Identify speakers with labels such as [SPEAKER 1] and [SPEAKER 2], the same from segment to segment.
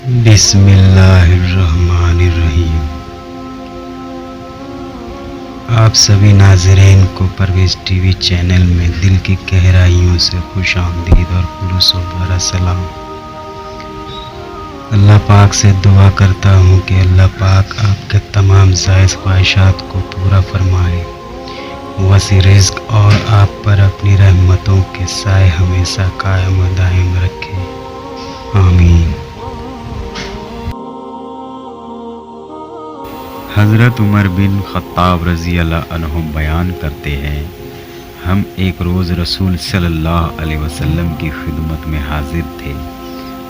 [SPEAKER 1] بسم اللہ الرحمن الرحیم۔ آپ سبھی ناظرین کو پرویز ٹی وی چینل میں دل کی گہرائیوں سے خوش آمدید اور خلوص و بھرا سلام۔ اللہ پاک سے دعا کرتا ہوں کہ اللہ پاک آپ کے تمام جائز خواہشات کو پورا فرمائے، وسیع رزق اور آپ پر اپنی رحمتوں کے سائے ہمیشہ قائم و دائم رکھے، آمین۔
[SPEAKER 2] حضرت عمر بن خطاب رضی اللہ عنہ بیان کرتے ہیں، ہم ایک روز رسول صلی اللہ علیہ وسلم کی خدمت میں حاضر تھے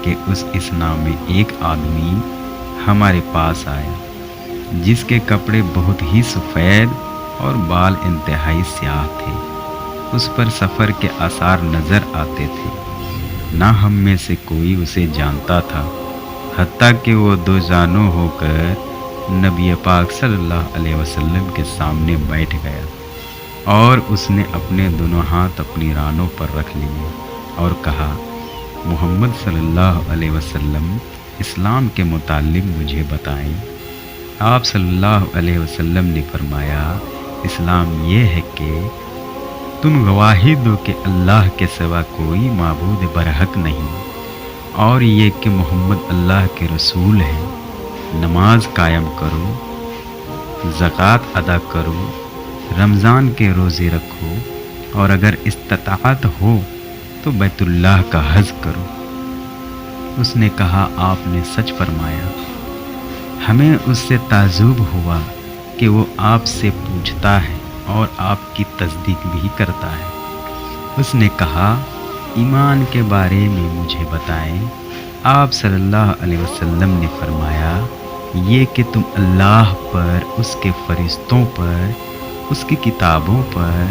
[SPEAKER 2] کہ اس اسنا میں ایک آدمی ہمارے پاس آیا جس کے کپڑے بہت ہی سفید اور بال انتہائی سیاہ تھے۔ اس پر سفر کے آثار نظر آتے تھے، نہ ہم میں سے کوئی اسے جانتا تھا، حتیٰ کہ وہ دو زانو ہو کر نبی پاک صلی اللہ علیہ وسلم کے سامنے بیٹھ گیا اور اس نے اپنے دونوں ہاتھ اپنی رانوں پر رکھ لیے اور کہا، محمد صلی اللہ علیہ وسلم اسلام کے متعلق مجھے بتائیں۔ آپ صلی اللہ علیہ وسلم نے فرمایا، اسلام یہ ہے کہ تم گواہی دو کہ اللہ کے سوا کوئی معبود برحق نہیں، اور یہ کہ محمد اللہ کے رسول ہیں، نماز قائم کرو، زکوٰۃ ادا کرو، رمضان کے روزے رکھو، اور اگر استطاعت ہو تو بیت اللہ کا حج کرو۔ اس نے کہا، آپ نے سچ فرمایا۔ ہمیں اس سے تعجب ہوا کہ وہ آپ سے پوچھتا ہے اور آپ کی تصدیق بھی کرتا ہے۔ اس نے کہا، ایمان کے بارے میں مجھے بتائیں۔ آپ صلی اللہ علیہ وسلم نے فرمایا، یہ کہ تم اللہ پر، اس کے فرشتوں پر، اس کی کتابوں پر،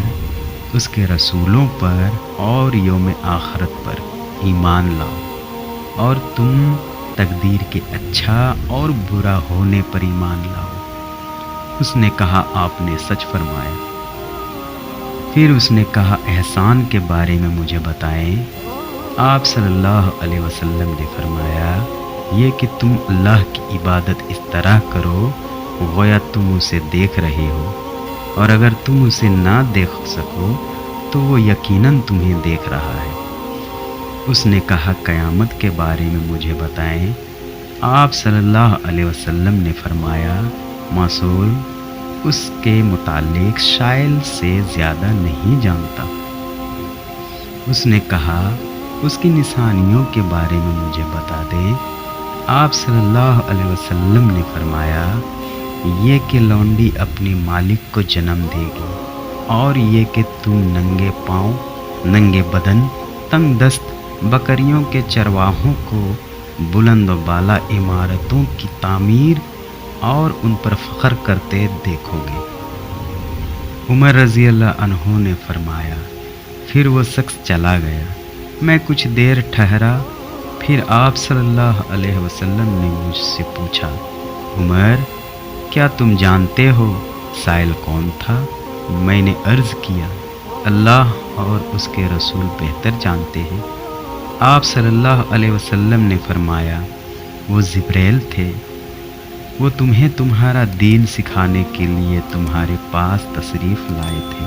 [SPEAKER 2] اس کے رسولوں پر اور یوم آخرت پر ایمان لاؤ، اور تم تقدیر کے اچھا اور برا ہونے پر ایمان لاؤ۔ اس نے کہا، آپ نے سچ فرمایا۔ پھر اس نے کہا، احسان کے بارے میں مجھے بتائیں۔ آپ صلی اللہ علیہ وسلم نے فرمایا، یہ کہ تم اللہ کی عبادت اس طرح کرو گویا تم اسے دیکھ رہے ہو، اور اگر تم اسے نہ دیکھ سکو تو وہ یقیناً تمہیں دیکھ رہا ہے۔ اس نے کہا، قیامت کے بارے میں مجھے بتائیں۔ آپ صلی اللہ علیہ وسلم نے فرمایا، موصول اس کے متعلق شائل سے زیادہ نہیں جانتا۔ اس نے کہا، اس کی نشانیوں کے بارے میں مجھے بتا دیں۔ آپ صلی اللہ علیہ وسلم نے فرمایا، یہ کہ لونڈی اپنی مالک کو جنم دے گی، اور یہ کہ تم ننگے پاؤں، ننگے بدن، تنگ دست بکریوں کے چرواہوں کو بلند و بالا عمارتوں کی تعمیر اور ان پر فخر کرتے دیکھو گے۔ عمر رضی اللہ عنہ نے فرمایا، پھر وہ شخص چلا گیا۔ میں کچھ دیر ٹھہرا، پھر آپ صلی اللہ علیہ وسلم نے مجھ سے پوچھا، عمر، کیا تم جانتے ہو سائل کون تھا؟ میں نے عرض کیا، اللہ اور اس کے رسول بہتر جانتے ہیں۔ آپ صلی اللہ علیہ وسلم نے فرمایا، وہ جبریل تھے، وہ تمہیں تمہارا دین سکھانے کے لیے تمہارے پاس تشریف لائے تھے۔